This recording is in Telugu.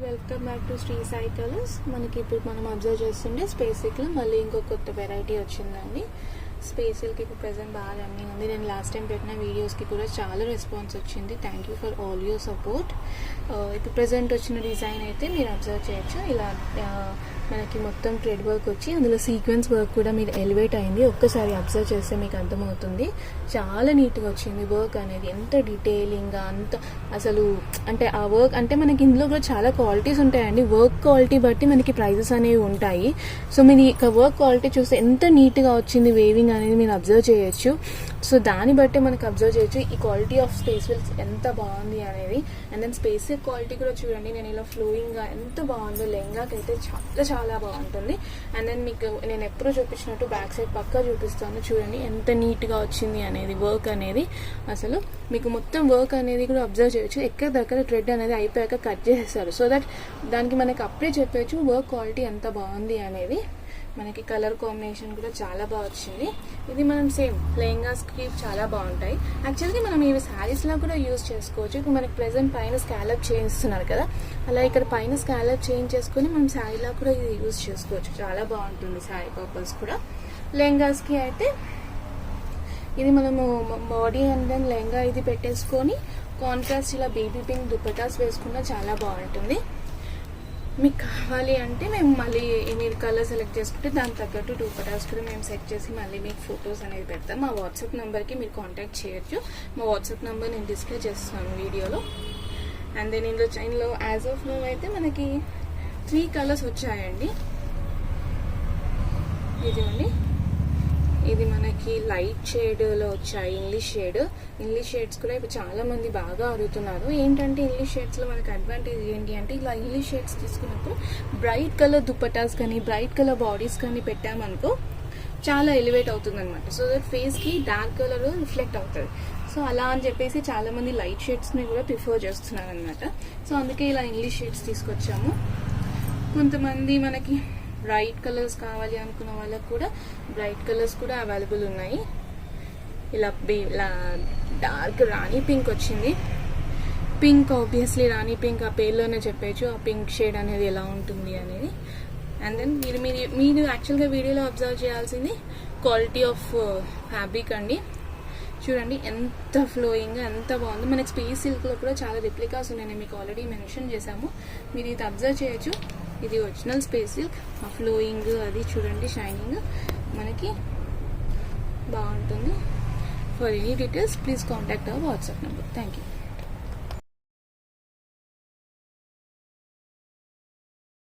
Welcome back to Shri Sai colours. మనకి ఇప్పుడు మనం అబ్జర్వ్ చేస్తుంటే స్పేస్ సిల్క్లో మళ్ళీ ఇంకో కొత్త వెరైటీ వచ్చిందండి. స్పేస్ సిల్క్ ఇప్పుడు ప్రెజెంట్ బాగా రన్నింగ్ ఉంది. నేను లాస్ట్ టైం పెట్టిన వీడియోస్కి కూడా చాలా రెస్పాన్స్ వచ్చింది. Thank you for all your support. ఇప్పుడు ప్రెజెంట్ వచ్చిన డిజైన్ అయితే మీరు అబ్జర్వ్ చేయొచ్చు. ఇలా మనకి మొత్తం థ్రెడ్ వర్క్ వచ్చి అందులో సీక్వెన్స్ వర్క్ కూడా మీరు ఎలివేట్ అయింది. ఒక్కసారి అబ్జర్వ్ చేస్తే మీకు అర్థమవుతుంది. చాలా నీట్గా వచ్చింది వర్క్ అనేది. ఎంత డీటెయిలింగ్గా అంత అసలు అంటే ఆ వర్క్ అంటే మనకి ఇందులో కూడా చాలా క్వాలిటీస్ ఉంటాయండి. వర్క్ క్వాలిటీ బట్టి మనకి ప్రైజెస్ అనేవి ఉంటాయి. సో మీరు ఇక వర్క్ క్వాలిటీ చూస్తే ఎంత నీట్గా వచ్చింది వేవింగ్ అనేది మీరు అబ్జర్వ్ చేయొచ్చు. సో దాన్ని బట్టి మనకు అబ్జర్వ్ చేయొచ్చు ఈ క్వాలిటీ ఆఫ్ స్పేస్ సిల్క్ ఎంత బాగుంది అనేది. And then space silk quality కూడా చూడండి. నేను ఇలా ఫ్లోయింగ్గా ఎంత బాగుందో. లెహంగాకి అయితే చాలా చాలా బాగుంటుంది. అండ్ దెన్ మీకు నేను ఎప్పుడూ చూపించినట్టు బ్యాక్ సైడ్ పక్కా చూపిస్తాను. చూడండి ఎంత నీట్గా వచ్చింది అనేది వర్క్ అనేది. అసలు మీకు మొత్తం వర్క్ అనేది కూడా అబ్జర్వ్ చేయొచ్చు. ఎక్కడ దగ్గర థ్రెడ్ అనేది అయిపోయాక కట్ చేసేస్తారు. సో దట్ దానికి మనకి అప్పుడే చెప్పచ్చు వర్క్ క్వాలిటీ ఎంత బాగుంది అనేది. మనకి కలర్ కాంబినేషన్ కూడా చాలా బాగా వచ్చింది. ఇది మనం సేమ్ లెహంగాస్కి చాలా బాగుంటాయి. యాక్చువల్గా మనం ఇవి శారీస్లో కూడా యూజ్ చేసుకోవచ్చు. ఇప్పుడు మనకి ప్రెజెంట్ పైన స్కాలప్ చేయిస్తున్నారు కదా, అలా ఇక్కడ పైన స్కాలప్ చేంజ్ చేసుకొని మనం శారీలో కూడా ఇది యూజ్ చేసుకోవచ్చు. చాలా బాగుంటుంది శారీ పర్పస్ కూడా. లెహంగాస్కి అయితే ఇది మనము బాడీ అండ్ దెన్ లెహంగా ఇది పెట్టేసుకొని కాంట్రాస్ట్ ఇలా బేబీ పింక్ దుపట్టాస్ వేసుకున్నా చాలా బాగుంటుంది. మీకు కావాలి అంటే మేము మళ్ళీ మీరు కలర్ సెలెక్ట్ చేసుకుంటే దానికి తగ్గట్టు దుపట్టాస్ కూడా మేము సెట్ చేసి మళ్ళీ మీకు ఫొటోస్ అనేది పెడతాం. మా వాట్సాప్ నెంబర్కి మీరు కాంటాక్ట్ చేయొచ్చు. మా వాట్సాప్ నెంబర్ నేను డిస్ప్లే చేస్తున్నాను వీడియోలో. అండ్ దెన్ ఇందులో యాజ్ ఆఫ్ నో అయితే మనకి 3 కలర్స్ వచ్చాయండి. ఇదిగోండి, ఇది మనకి లైట్ షేడ్లో వచ్చాయి. ఇంగ్లీష్ షేడ్స్ కూడా ఇప్పుడు చాలా మంది బాగా అడుగుతున్నారు. ఏంటంటే ఇంగ్లీష్ షేడ్స్లో మనకి అడ్వాంటేజ్ ఏంటి అంటే ఇలా ఇంగ్లీష్ షేడ్స్ తీసుకున్నప్పుడు బ్రైట్ కలర్ దుపట్టాస్ కానీ బ్రైట్ కలర్ బాడీస్ కానీ పెట్టామనుకో చాలా ఎలివేట్ అవుతుంది అనమాట. సో దట్ ఫేస్కి డార్క్ కలర్ రిఫ్లెక్ట్ అవుతుంది. సో అలా అని చెప్పేసి చాలా మంది లైట్ షేడ్స్ని కూడా ప్రిఫర్ చేస్తున్నారు అనమాట. సో అందుకే ఇలా ఇంగ్లీష్ షేడ్స్ తీసుకొచ్చాము. కొంతమంది మనకి బ్రైట్ కలర్స్ కావాలి అనుకున్న వాళ్ళకు కూడా బ్రైట్ కలర్స్ కూడా అవైలబుల్ ఉన్నాయి. ఇలా డార్క్ రాణి పింక్ వచ్చింది. పింక్ ఆబ్వియస్లీ రాణి పింక్ ఆ పేర్లోనే చెప్పచ్చు ఆ పింక్ షేడ్ అనేది ఎలా ఉంటుంది అనేది. అండ్ దెన్ మీరు యాక్చువల్గా వీడియోలో అబ్జర్వ్ చేయాల్సింది క్వాలిటీ ఆఫ్ ఫ్యాబ్రిక్ అండి. చూడండి ఎంత ఫ్లోయింగ్ ఎంత బాగుంది. మనకి స్పేస్ సిల్క్లో కూడా చాలా రిప్లికాస్ ఉన్నాయి, మీకు ఆల్రెడీ మెన్షన్ చేశాము. మీరు ఇది అబ్జర్వ్ చేయొచ్చు. ఇది ఒరిజినల్ స్పేస్ సిల్క్. ఆ ఫ్లోయింగ్ అది చూడండి, షైనింగ్ మనకి బాగుంటుంది. For any details please contact our WhatsApp number. Thank you.